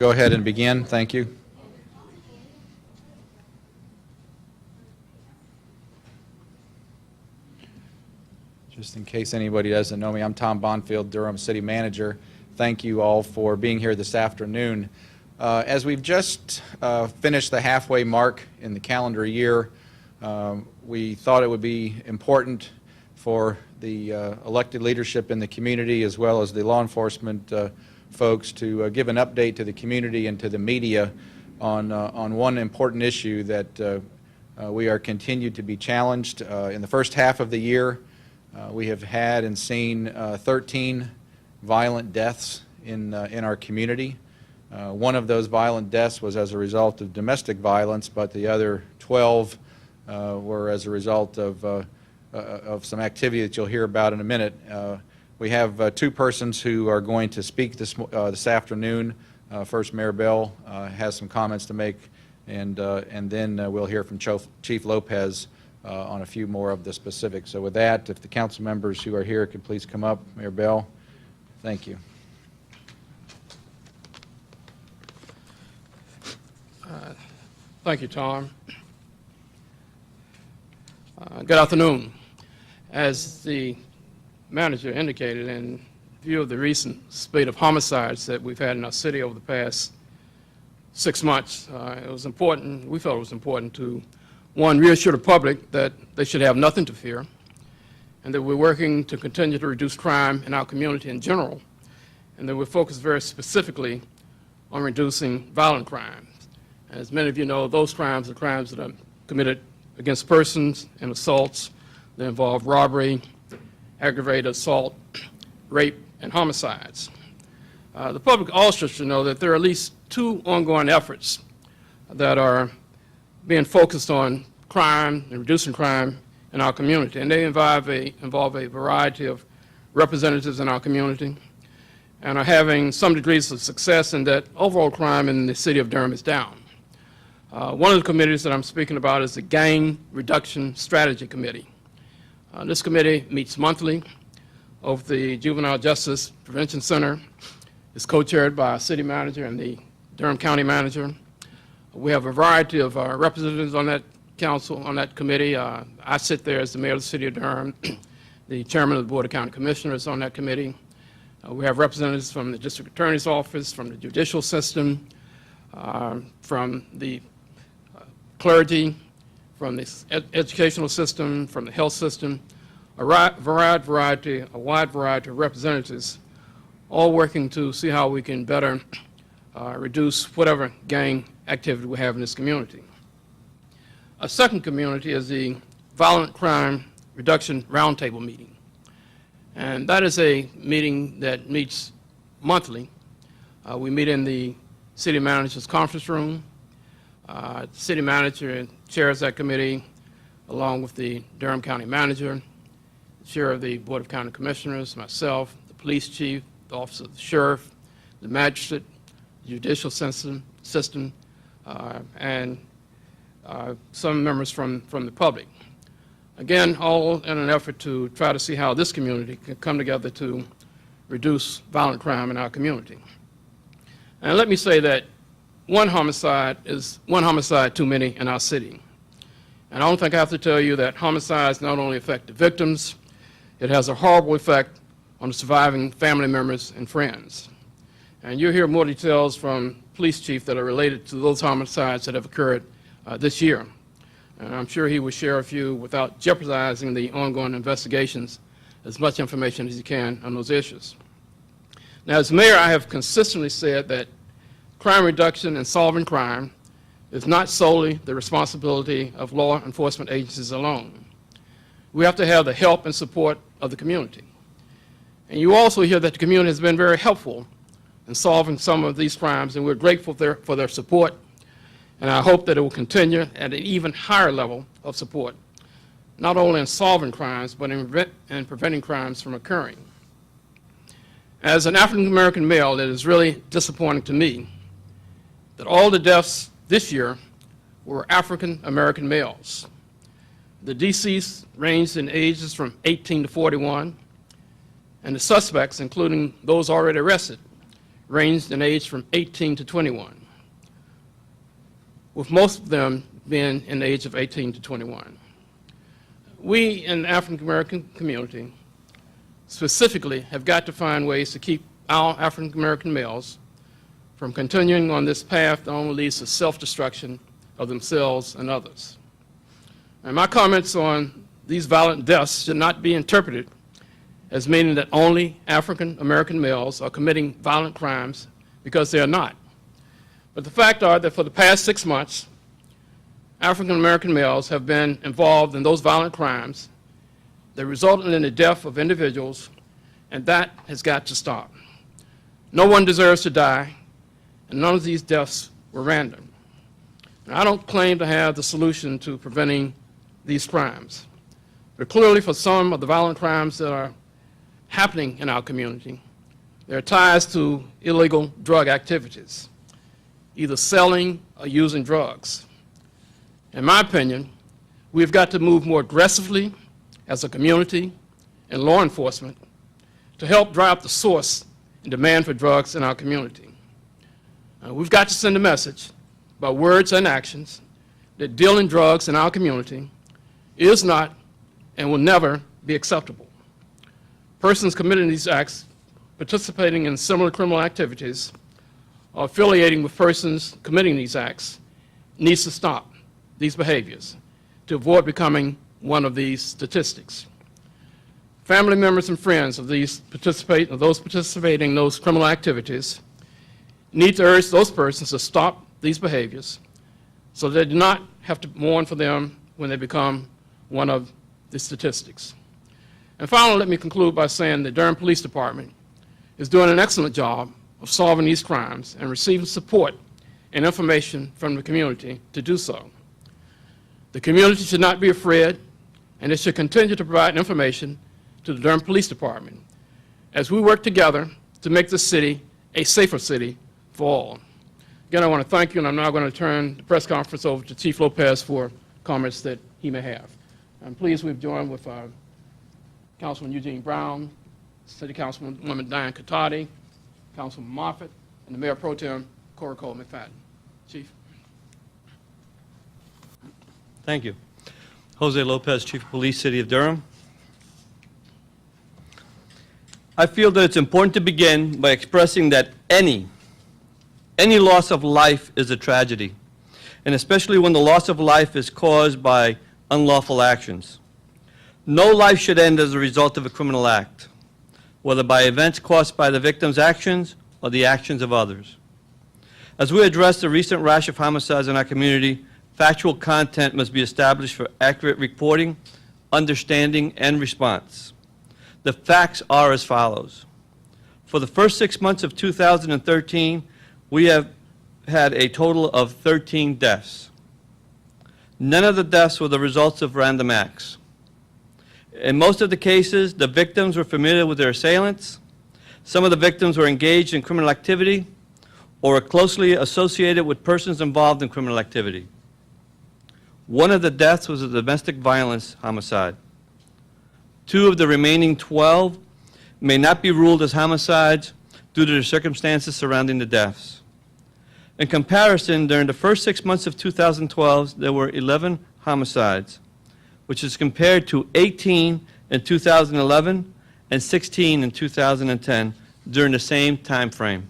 go ahead and begin. Thank you. Just in case anybody doesn't know me, I'm Tom Bonfield, Durham City Manager. Thank you all for being here this afternoon. As we've just finished the halfway mark in the calendar year, we thought it would be important for the elected leadership in the community as well as the law enforcement folks to give an update to the community and to the media on one important issue that we are continued to be challenged. In the first half of the year, we have had and seen 13 violent deaths in our community. One of those violent deaths was as a result of domestic violence, but the other 12 were as a result of some activity that you'll hear about in a minute. We have two persons who are going to speak this afternoon. First, Mayor Bell has some comments to make, and then we'll hear from Chief Lopez on a few more of the specifics. So with that, if the council members who are here could please come up. Mayor Bell, thank you. Thank you, Tom. Good afternoon. As the manager indicated, in view of the recent spate of homicides that we've had in our city over the past 6 months, it was important, we felt it was important to, one, reassure the public that they should have nothing to fear, and that we're working to continue to reduce crime in our community in general, and that we're focused very specifically on reducing violent crime. As many of you know, those crimes are crimes that are committed against persons and assaults that involve robbery, aggravated assault, rape, and homicides. The public also should know that there are at least 2 ongoing efforts that are being focused on crime and reducing crime in our community, and they involve a variety of representatives in our community and are having some degrees of success in that overall crime in the city of Durham is down. One of the committees that I'm speaking about is the Gang Reduction Strategy Committee. This committee meets monthly of the Juvenile Justice Prevention Center. It's co-chaired by our city manager and the Durham County manager. We have a variety of representatives on that council, on that committee. I sit there as the mayor of the city of Durham. The chairman of the Board of County Commissioners on that committee. We have representatives from the district attorney's office, from the judicial system, from the clergy, from the educational system, from the health system, a wide variety of representatives, all working to see how we can better reduce whatever gang activity we have in this community. A second community is the Violent Crime Reduction Roundtable meeting. And that is a meeting that meets monthly. We meet in the city manager's conference room. The city manager chairs that committee along with the Durham County manager, the chair of the Board of County Commissioners, myself, the police chief, the office of the sheriff, the magistrate, the judicial system, and some members from the public. Again, all in an effort to try to see how this community can come together to reduce violent crime in our community. And let me say that one homicide is one homicide too many in our city. And I don't think I have to tell you that homicides not only affect the victims, it has a horrible effect on the surviving family members and friends. And you'll hear more details from police chief that are related to those homicides that have occurred this year. And I'm sure he will share with you, without jeopardizing the ongoing investigations, as much information as he can on those issues. Now, as mayor, I have consistently said that crime reduction and solving crime is not solely the responsibility of law enforcement agencies alone. We have to have the help and support of the community. And you also hear that the community has been very helpful in solving some of these crimes, and we're grateful for their support, and I hope that it will continue at an even higher level of support, not only in solving crimes, but in preventing crimes from occurring. As an African-American male, it is really disappointing to me that all the deaths this year were African-American males. The deceased ranged in ages from 18 to 41, and the suspects, including those already arrested, ranged in age from 18 to 21, with most of them being in the age of 18 to 21. We in the African American community specifically have got to find ways to keep our African American males from continuing on this path that only leads to self-destruction of themselves and others. And my comments on these violent deaths should not be interpreted as meaning that only African American males are committing violent crimes, because they are not. But the fact are that for the past 6 months, African American males have been involved in those violent crimes that resulted in the death of individuals, and that has got to stop. No one deserves to die, and none of these deaths were random. Now, I don't claim to have the solution to preventing these crimes, but clearly for some of the violent crimes that are happening in our community, there are ties to illegal drug activities, either selling or using drugs. In my opinion, we've got to move more aggressively as a community and law enforcement to help drive the source and demand for drugs in our community. We've got to send a message by words and actions that dealing drugs in our community is not and will never be acceptable. Persons committing these acts, participating in similar criminal activities, or affiliating with persons committing these acts needs to stop these behaviors to avoid becoming one of these statistics. Family members and friends of those participating in those criminal activities need to urge those persons to stop these behaviors so they do not have to mourn for them when they become one of the statistics. And finally, let me conclude by saying the Durham Police Department is doing an excellent job of solving these crimes and receiving support and information from the community to do so. The community should not be afraid, and it should continue to provide information to the Durham Police Department as we work together to make this city a safer city for all. Again, I want to thank you, and I'm now going to turn the press conference over to Chief Lopez for comments that he may have. I'm pleased we've joined with Councilman Eugene Brown, City Councilwoman Diane Katati, Councilman Moffitt, and the Mayor Pro Tem, Cora Cole McFadden. Chief. Thank you. Jose Lopez, Chief of Police, City of Durham. I feel that it's important to begin by expressing that any loss of life is a tragedy, and especially when the loss of life is caused by unlawful actions. No life should end as a result of a criminal act, whether by events caused by the victim's actions or the actions of others. As we address the recent rash of homicides in our community, factual content must be established for accurate reporting, understanding, and response. The facts are as follows. For the first 6 months of 2013, we have had a total of 13 deaths. None of the deaths were the results of random acts. In most of the cases, the victims were familiar with their assailants. Some of the victims were engaged in criminal activity or were closely associated with persons involved in criminal activity. One of the deaths was a domestic violence homicide. 2 of the remaining 12 may not be ruled as homicides due to the circumstances surrounding the deaths. In comparison, during the first 6 months of 2012, there were 11 homicides, which is compared to 18 in 2011 and 16 in 2010 during the same time frame.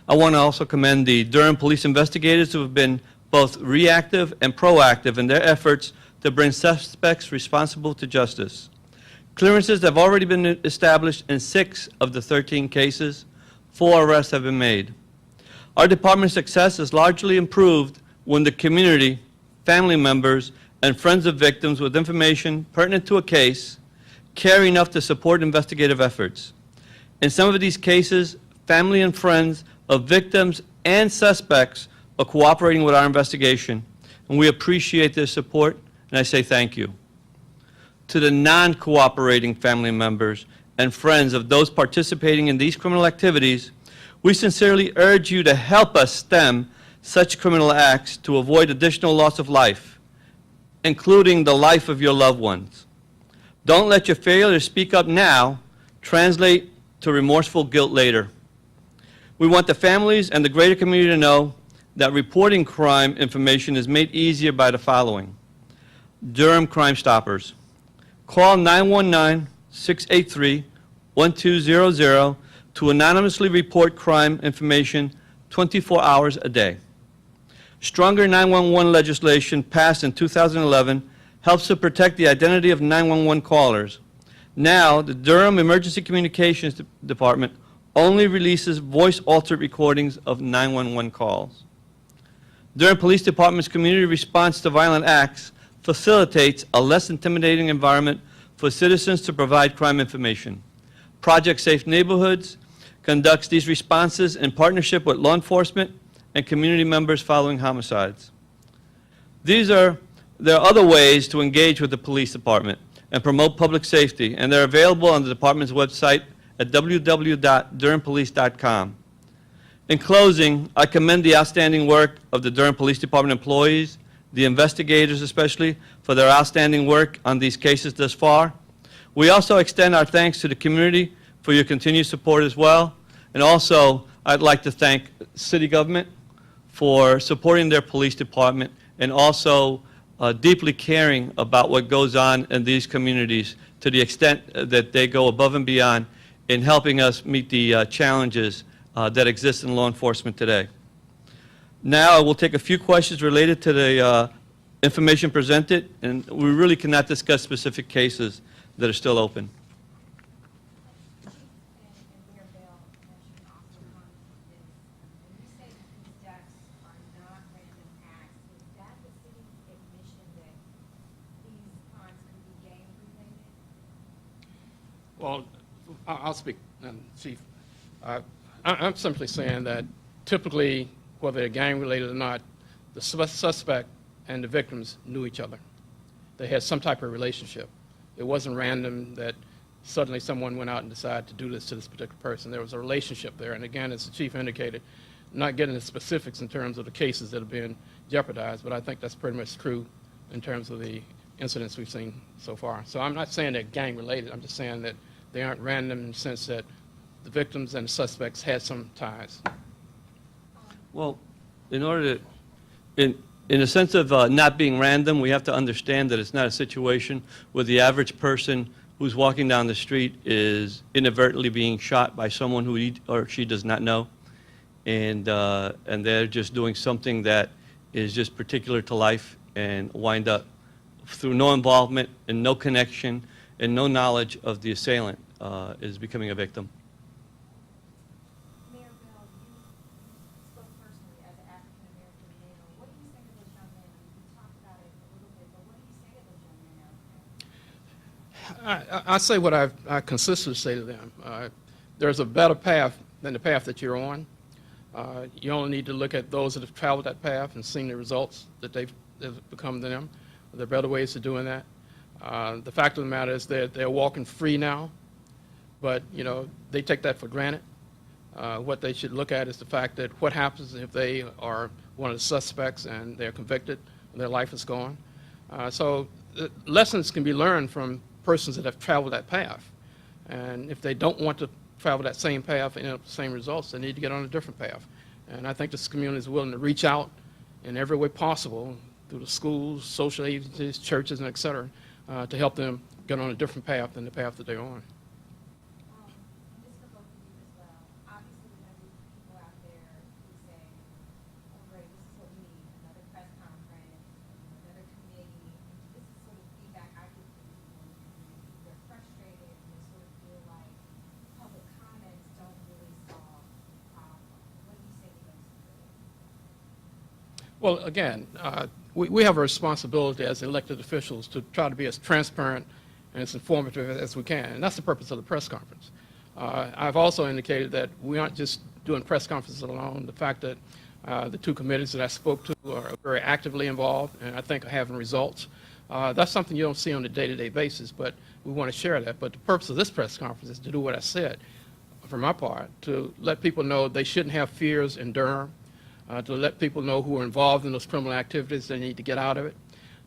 I want to also commend the Durham police investigators who have been both reactive and proactive in their efforts to bring suspects responsible to justice. Clearances have already been established in 6 of the 13 cases. 4 arrests have been made. Our department's success is largely improved when the community, family members, and friends of victims with information pertinent to a case care enough to support investigative efforts. In some of these cases, family and friends of victims and suspects are cooperating with our investigation, and we appreciate their support, and I say thank you. To the non-cooperating family members and friends of those participating in these criminal activities, we sincerely urge you to help us stem such criminal acts to avoid additional loss of life, including the life of your loved ones. Don't let your failure to speak up now translate to remorseful guilt later. We want the families and the greater community to know that reporting crime information is made easier by the following. Durham Crime Stoppers. Call 919-683-1200 to anonymously report crime information 24 hours a day. Stronger 911 legislation passed in 2011 helps to protect the identity of 911 callers. Now, the Durham Emergency Communications Department only releases voice-altered recordings of 911 calls. Durham Police Department's community response to violent acts facilitates a less intimidating environment for citizens to provide crime information. Project Safe Neighborhoods conducts these responses in partnership with law enforcement and community members following homicides. There are other ways to engage with the police department and promote public safety, and they're available on the department's website at www.durhampolice.com. In closing, I commend the outstanding work of the Durham Police Department employees, the investigators especially, for their outstanding work on these cases thus far. We also extend our thanks to the community for your continued support as well. And also, I'd like to thank city government for supporting their police department and also deeply caring about what goes on in these communities to the extent that they go above and beyond in helping us meet the challenges that exist in law enforcement today. Now, I will take a few questions related to the information presented, and we really cannot discuss specific cases that are still open. Well, I'll speak, Chief. I'm simply saying that typically, whether they're gang-related or not, the suspect and the victims knew each other. They had some type of relationship. It wasn't random that suddenly someone went out and decided to do this to this particular person. There was a relationship there. And again, as the Chief indicated, not getting the specifics in terms of the cases that have been jeopardized, but I think that's pretty much true in terms of the incidents we've seen so far. So I'm not saying they're gang-related. I'm just saying that they aren't random in the sense that the victims and the suspects had some ties. Well, in order to, in the sense of not being random, we have to understand that it's not a situation where the average person who's walking down the street is inadvertently being shot by someone who he or she does not know, and they're just doing something that is just particular to life and wind up through no involvement and no connection and no knowledge of the assailant is becoming a victim. Mayor Bell, you spoke personally as an African-American male. What do you think of this young man? You talked about it a little bit, but what do you say to those young men out there? I say what I consistently say to them. There's a better path than the path that you're on. You only need to look at those that have traveled that path and seen the results that they've become to them. There are better ways of doing that. The fact of the matter is that they're walking free now, but you know they take that for granted. What they should look at is the fact that what happens if they are one of the suspects and they're convicted and their life is gone. So lessons can be learned from persons that have traveled that path. And if they don't want to travel that same path and end up with the same results, they need to get on a different path. And I think this community is willing to reach out in every way possible through the schools, social agencies, churches, and et cetera, to help them get on a different path than the path that they're on. And this for both of you as well. Obviously, there are people out there who say, oh, great, this is what we need, another press conference, another committee. This is sort of feedback I get from people in the community. They're frustrated and they sort of feel like public comments don't really solve the problem. What do you say to those people? Well, again, we have a responsibility as elected officials to try to be as transparent and as informative as we can, and that's the purpose of the press conference. I've also indicated that we aren't just doing press conferences alone. The fact that the two committees that I spoke to are very actively involved and I think are having results. That's something you don't see on a day-to-day basis, but we want to share that. But the purpose of this press conference is to do what I said, for my part, to let people know they shouldn't have fears in Durham, to let people know who are involved in those criminal activities they need to get out of it,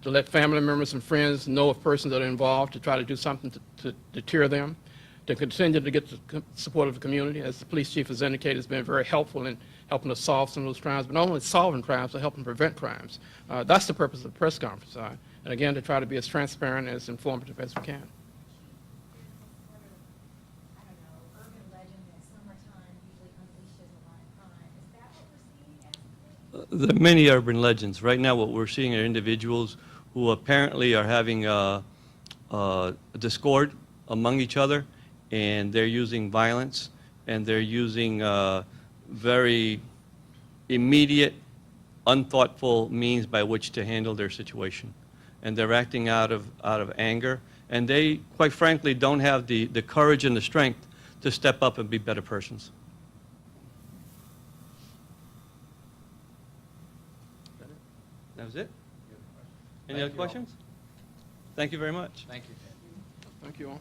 to let family members and friends know of persons that are involved to try to do something to deter them, to continue to get the support of the community. As the police chief has indicated, it's been very helpful in helping us solve some of those crimes, but not only solving crimes, but helping prevent crimes. That's the purpose of the press conference. And again, to try to be as transparent and as informative as we can. I don't know, urban legend that summertime usually unleashes a lot of crime. Is that what we're seeing as of late? There are many urban legends. Right now, what we're seeing are individuals who apparently are having a discord among each other, and they're using violence, and they're using very immediate, unthoughtful means by which to handle their situation. And they're acting out of anger, and they, quite frankly, don't have the courage and the strength to step up and be better persons. That was it? Any other questions? Thank you very much. Thank you. Thank you all.